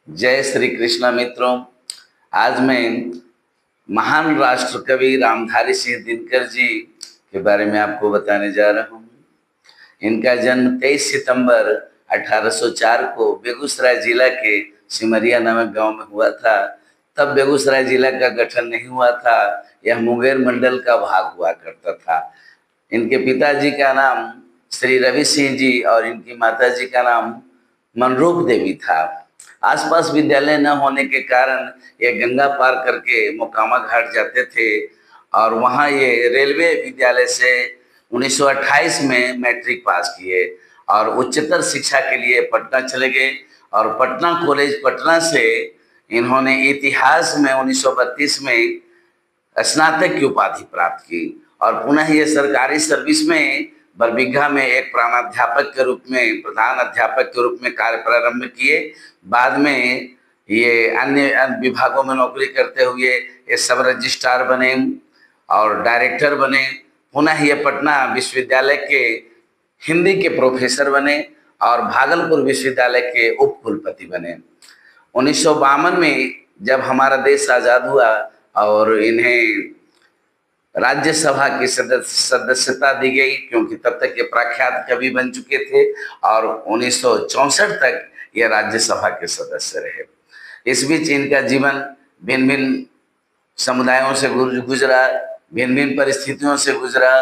जय श्री कृष्ण मित्रों। आज मैं महान राष्ट्र कवि रामधारी सिंह दिनकर जी के बारे में आपको बताने जा रहा हूँ। इनका जन्म 23 सितंबर 1804 को बेगूसराय जिला के सिमरिया नामक गांव में हुआ था। तब बेगूसराय जिला का गठन नहीं हुआ था, यह मुंगेर मंडल का भाग हुआ करता था। इनके पिताजी का नाम श्री रवि सिंह जी और इनकी माताजी का नाम मनरूप देवी था। आसपास विद्यालय न होने के कारण ये गंगा पार करके मोकामा घाट जाते थे और वहाँ ये रेलवे विद्यालय से 1928 में मैट्रिक पास किए और उच्चतर शिक्षा के लिए पटना चले गए और पटना कॉलेज पटना से इन्होंने इतिहास में 1932 में स्नातक की उपाधि प्राप्त की और पुनः ये सरकारी सर्विस में बरबीघा में एक प्रधानाध्यापक के रूप में कार्य प्रारंभ किए। बाद में ये अन्य विभागों में नौकरी करते हुए ये सब रजिस्ट्रार बने और डायरेक्टर बने। पुनः ये पटना विश्वविद्यालय के हिंदी के प्रोफेसर बने और भागलपुर विश्वविद्यालय के उप कुलपति बने। 1952 में जब हमारा देश आज़ाद हुआ और इन्हें राज्यसभा की सदस्यता दी गई, क्योंकि तब तक ये प्रख्यात कवि बन चुके थे और 1964 तक ये राज्यसभा के सदस्य रहे। इस बीच इनका जीवन भिन्न भिन्न समुदायों से गुजरा, भिन्न भिन्न परिस्थितियों से गुजरा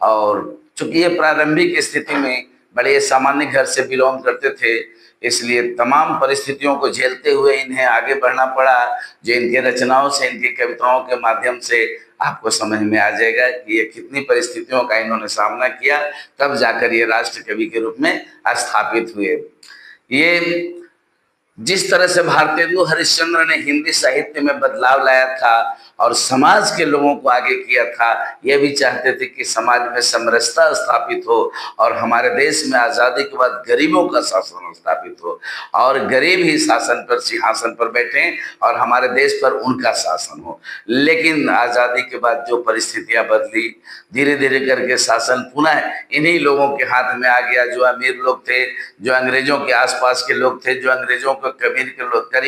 और चूंकि ये प्रारंभिक स्थिति में बड़े सामान्य घर से बिलोंग करते थे, इसलिए तमाम परिस्थितियों को झेलते हुए इन्हें आगे बढ़ना पड़ा, जो इनके रचनाओं से, इनकी कविताओं के माध्यम से आपको समझ में आ जाएगा कि ये कितनी परिस्थितियों का इन्होंने सामना किया, तब जाकर ये राष्ट्र कवि के रूप में स्थापित हुए। ये जिस तरह से भारतेंदु हरिश्चंद्र ने हिंदी साहित्य में बदलाव लाया था और समाज के लोगों को आगे किया था, ये भी चाहते थे कि समाज में समरसता स्थापित हो और हमारे देश में आज़ादी के बाद गरीबों का शासन स्थापित हो और गरीब ही शासन पर, सिंहासन पर बैठे और हमारे देश पर उनका शासन हो। लेकिन आज़ादी के बाद जो परिस्थितियां बदली, धीरे धीरे करके शासन पुनः इन्हीं लोगों के हाथ में आ गया, जो अमीर लोग थे, जो अंग्रेजों के आसपास के लोग थे, जो अंग्रेजों करीब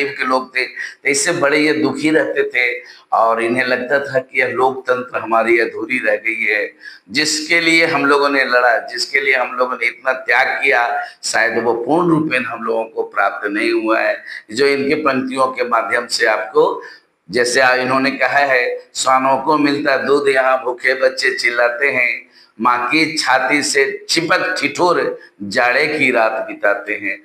के लोग थे। तो इससे बड़े ये दुखी रहते थे और इन्हें लगता था कि यह लोकतंत्र हमारी अधूरी रह गई है। जिसके लिए हम लोगों ने लड़ा, जिसके लिए हम लोगों ने इतना त्याग किया, शायद वो पूर्ण रूपेण हम लोगों को प्राप्त नहीं हुआ है। जो इनके पंक्तियों के माध्यम से आपको, जैसे इन्होंने कहा है, श्वानों को मिलता दूध, यहाँ भूखे बच्चे चिल्लाते हैं, माँ की छाती से चिपक ठिठुर जाड़े की रात बिताते हैं।